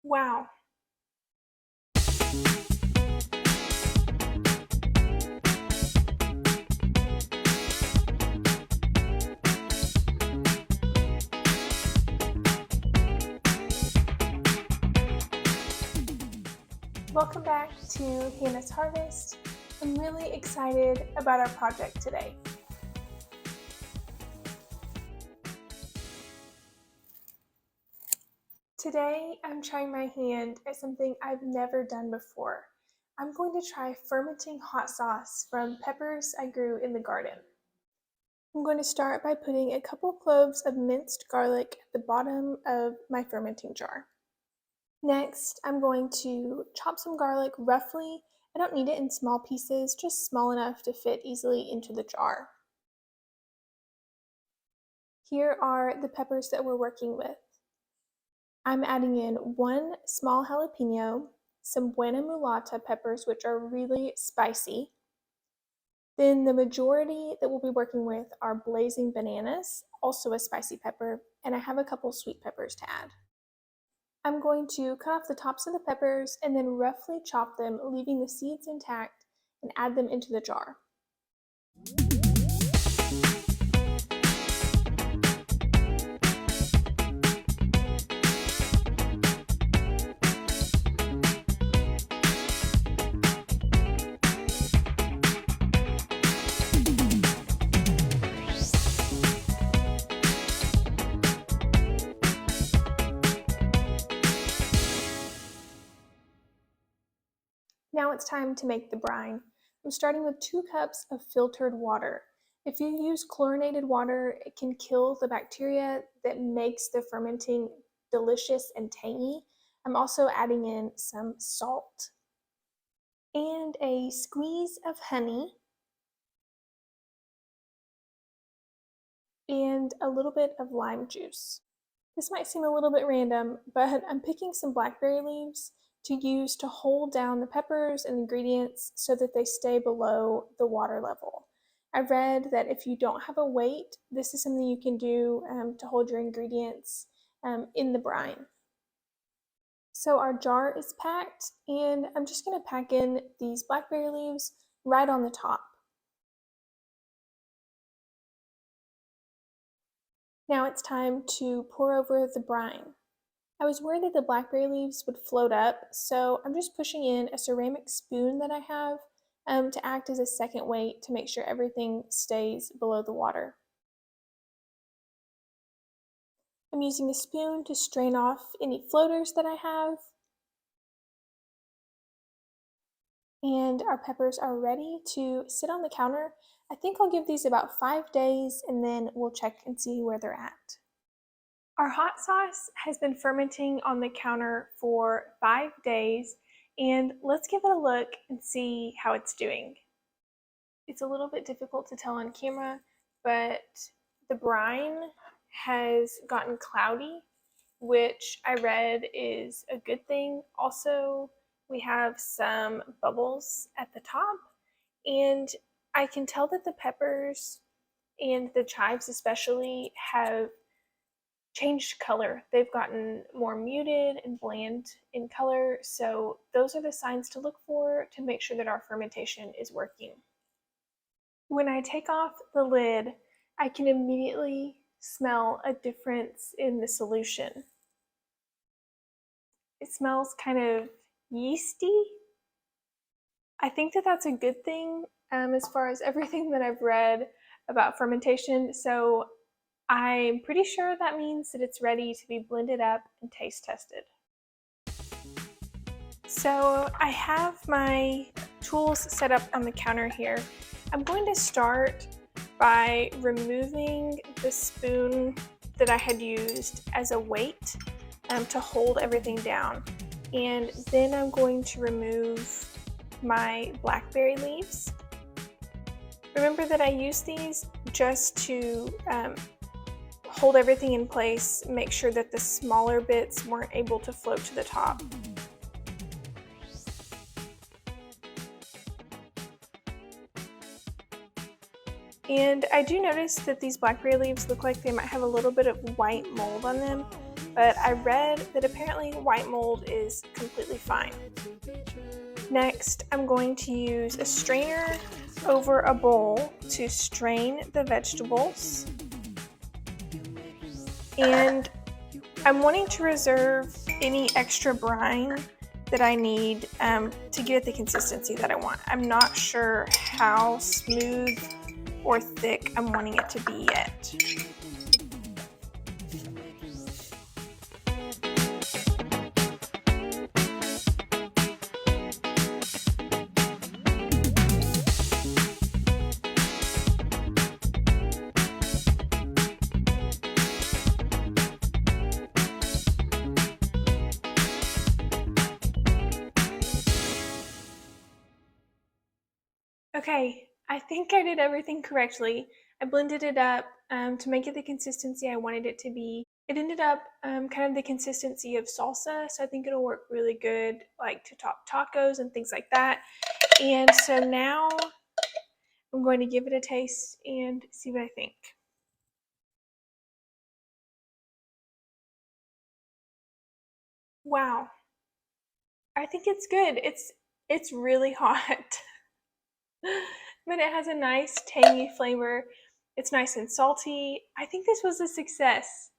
Wow. Welcome back to Hannah's Harvest. I'm really excited about our project today. Today, I'm trying my hand at something I've never done before. I'm going to try fermenting hot sauce from peppers I grew in the garden. I'm going to start by putting a couple cloves of minced garlic at the bottom of my fermenting jar. Next, I'm going to chop some garlic roughly. I don't need it in small pieces, just small enough to fit easily into the jar. Here are the peppers that we're working with. I'm adding in 1 small jalapeno, some buena mulata peppers, which are really spicy. Then the majority that we'll be working with are blazing bananas, also a spicy pepper, and I have a couple sweet peppers to add. I'm going to cut off the tops of the peppers and then roughly chop them, leaving the seeds intact, and add them into the jar. Now it's time to make the brine. I'm starting with 2 cups of filtered water. If you use chlorinated water, it can kill the bacteria that makes the fermenting delicious and tangy. I'm also adding in some salt and a squeeze of honey and a little bit of lime juice. This might seem a little bit random, but I'm picking some blackberry leaves to use to hold down the peppers and ingredients so that they stay below the water level. I read that if you don't have a weight, this is something you can do to hold your ingredients in the brine. So our jar is packed, and I'm just going to pack in these blackberry leaves right on the top. Now it's time to pour over the brine. I was worried that the blackberry leaves would float up, so I'm just pushing in a ceramic spoon that I have to act as a second weight to make sure everything stays below the water. I'm using the spoon to strain off any floaters that I have. And our peppers are ready to sit on the counter. I think I'll give these about 5 days and then we'll check and see where they're at. Our hot sauce has been fermenting on the counter for 5 days, and let's give it a look and see how it's doing. It's a little bit difficult to tell on camera, but the brine has gotten cloudy, which I read is a good thing. Also, we have some bubbles at the top, and I can tell that the peppers and the chives especially have changed color. They've gotten more muted and bland in color, so those are the signs to look for to make sure that our fermentation is working. When I take off the lid, I can immediately smell a difference in the solution. It smells kind of yeasty. I think that that's a good thing as far as everything that I've read about fermentation, so I'm pretty sure that means that it's ready to be blended up and taste tested. So I have my tools set up on the counter here. I'm going to start by removing the spoon that I had used as a weight to hold everything down. And then I'm going to remove my blackberry leaves. Remember that I used these just to hold everything in place, make sure that the smaller bits weren't able to float to the top. And I do notice that these blackberry leaves look like they might have a little bit of white mold on them. but I read that apparently white mold is completely fine. Next, I'm going to use a strainer over a bowl to strain the vegetables. And I'm wanting to reserve any extra brine that I need to get the consistency that I want. I'm not sure how smooth or thick I'm wanting it to be yet. Okay, I think I did everything correctly. I blended it up to make it the consistency I wanted it to be. It ended up kind of the consistency of salsa, so I think it'll work really good like to top tacos and things like that. And so now I'm going to give it a taste and see what I think. Wow, I think it's good. It's really hot. But it has a nice tangy flavor. It's nice and salty. I think this was a success.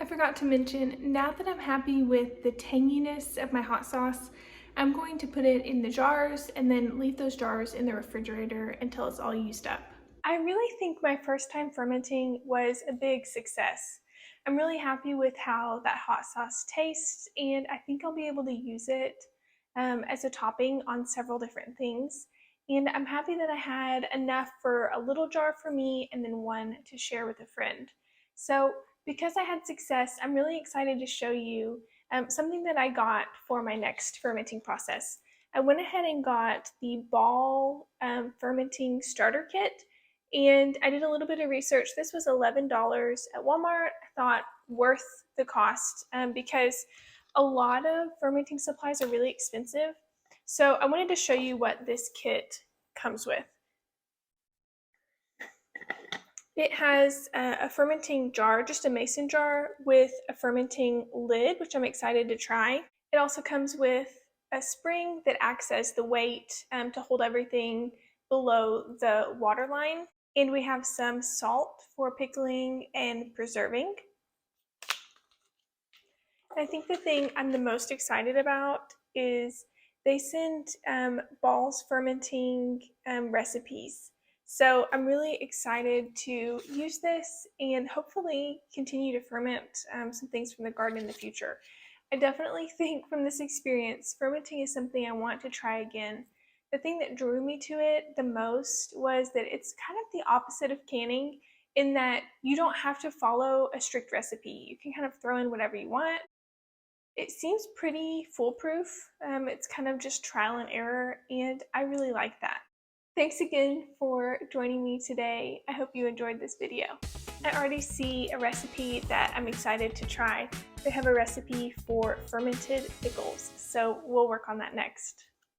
I forgot to mention, now that I'm happy with the tanginess of my hot sauce, I'm going to put it in the jars and then leave those jars in the refrigerator until it's all used up. I really think my first time fermenting was a big success. I'm really happy with how that hot sauce tastes, and I think I'll be able to use it as a topping on several different things. And I'm happy that I had enough for a little jar for me and then one to share with a friend. So because I had success, I'm really excited to show you something that I got for my next fermenting process. I went ahead and got the ball fermenting starter kit, and I did a little bit of research. This was $11 at Walmart. I thought worth the cost because a lot of fermenting supplies are really expensive. So I wanted to show you what this kit comes with. It has a fermenting jar, just a mason jar with a fermenting lid, which I'm excited to try. It also comes with a spring that acts as the weight to hold everything below the water line. And we have some salt for pickling and preserving. I think the thing I'm the most excited about is they send balls fermenting recipes. So I'm really excited to use this and hopefully continue to ferment some things from the garden in the future. I definitely think from this experience, fermenting is something I want to try again. The thing that drew me to it the most was that it's kind of the opposite of canning in that you don't have to follow a strict recipe. You can kind of throw in whatever you want. It seems pretty foolproof. It's kind of just trial and error, and I really like that. Thanks again for joining me today. I hope you enjoyed this video. I already see a recipe that I'm excited to try. They have a recipe for fermented pickles, so we'll work on that next.